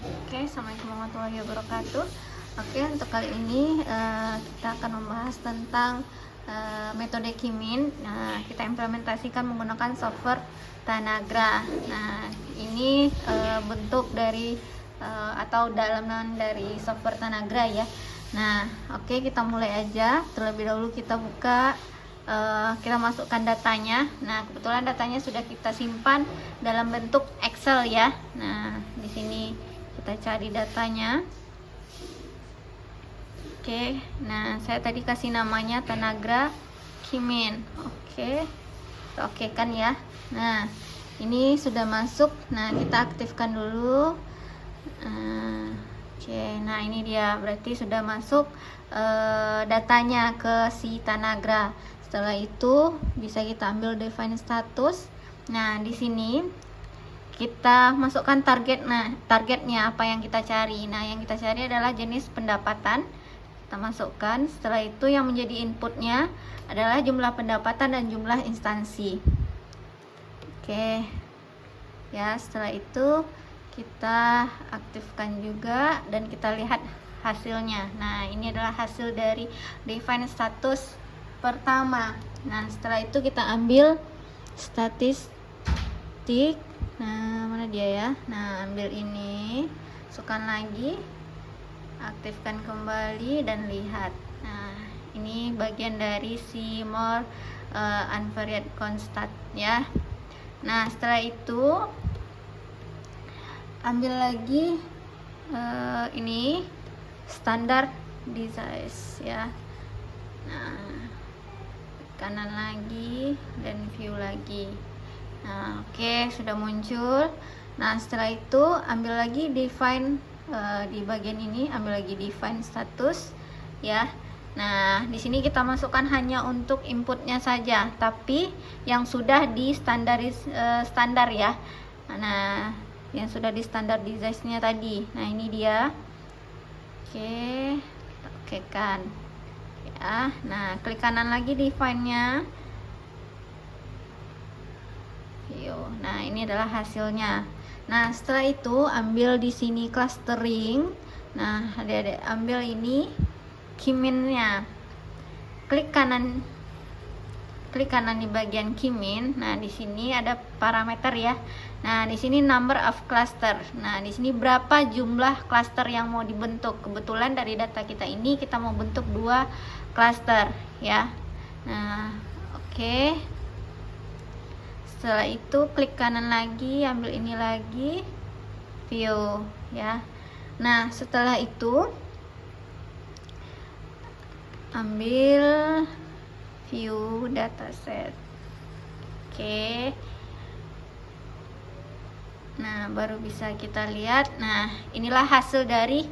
Oke, assalamualaikum warahmatullahi wabarakatuh. Oke, untuk kali ini kita akan membahas tentang metode Kimin. Nah, kita implementasikan menggunakan software Tanagra. Nah, ini bentuk dari atau dalaman dari software Tanagra ya. Nah, oke, kita mulai aja. Terlebih dahulu kita buka, kita masukkan datanya. Nah, kebetulan datanya sudah kita simpan dalam bentuk Excel ya. Nah, di sini kita cari datanya. Oke, nah saya tadi kasih namanya Tanagra Kimin. Oke kan ya. Nah, ini sudah masuk. Nah, kita aktifkan dulu. Nah ini dia, berarti sudah masuk datanya ke si Tanagra. Setelah itu bisa kita ambil define status. Nah, di sini kita masukkan target. Nah, targetnya apa yang kita cari? Nah, yang kita cari adalah jenis pendapatan. Kita masukkan. Setelah itu yang menjadi inputnya adalah jumlah pendapatan dan jumlah instansi. Oke. Ya, setelah itu kita aktifkan juga dan kita lihat hasilnya. Nah, ini adalah hasil dari define status pertama. Nah, setelah itu kita ambil statistik. Nah, mana dia ya? Nah, ambil ini, masukkan lagi, aktifkan kembali dan lihat. Nah, ini bagian dari si more unvaried constant ya. Nah, setelah itu ambil lagi ini standar disease ya. Nah, kanan lagi dan view lagi. Nah, oke, sudah muncul. Nah, setelah itu ambil lagi define di bagian ini, ambil lagi define status ya. Nah, di sini kita masukkan hanya untuk inputnya saja, tapi yang sudah di standar ya. Nah, yang sudah di standar design-nya tadi. Nah, ini dia. Oke kan ya. Nah, klik kanan lagi define-nya. Nah, ini adalah hasilnya. Nah, setelah itu ambil di sini clustering. Nah, adik-adik ambil ini Kimin-nya. Klik kanan di bagian Kimin. Nah, di sini ada parameter ya. Nah, di sini number of cluster. Nah, di sini berapa jumlah cluster yang mau dibentuk. Kebetulan dari data kita ini kita mau bentuk 2 cluster ya. Nah, oke. Setelah itu klik kanan lagi, ambil ini lagi, view ya. Nah, setelah itu ambil view dataset. Oke. Nah, baru bisa kita lihat. Nah, inilah hasil dari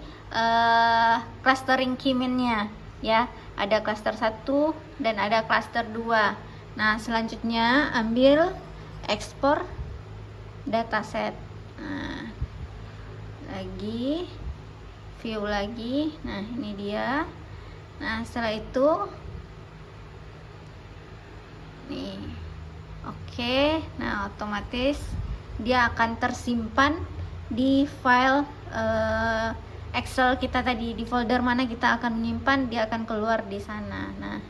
clustering Kimin-nya ya. Ada cluster 1 dan ada cluster 2. Nah, selanjutnya ambil ekspor dataset. Nah, lagi view lagi. Nah, ini dia. Nah, setelah itu nih, oke. Nah, otomatis dia akan tersimpan di file Excel kita tadi, di folder mana kita akan menyimpan, dia akan keluar di sana. Nah,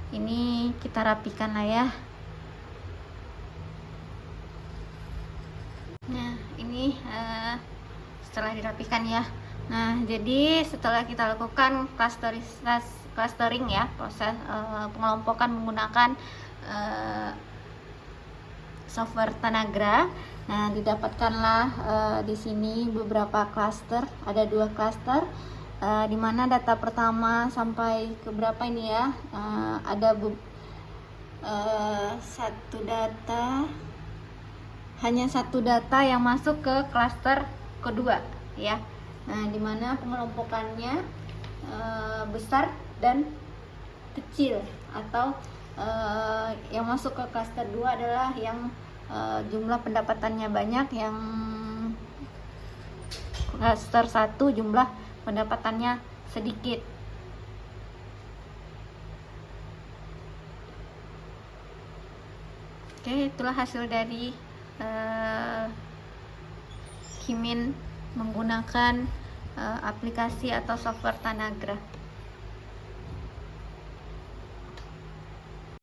ini kita rapikan lah ya. Nah, ini setelah dirapikan ya. Nah, jadi setelah kita lakukan clustering ya, proses pengelompokan menggunakan software Tanagra. Nah, didapatkanlah di sini beberapa cluster, ada 2 cluster, di mana data pertama sampai ke berapa ini ya, ada hanya satu data yang masuk ke cluster kedua ya. Nah, dimana pengelompokannya besar dan kecil, atau yang masuk ke cluster 2 adalah yang jumlah pendapatannya banyak, yang cluster 1 jumlah pendapatannya sedikit. Oke, itulah hasil dari Kimin menggunakan aplikasi atau software Tanagra.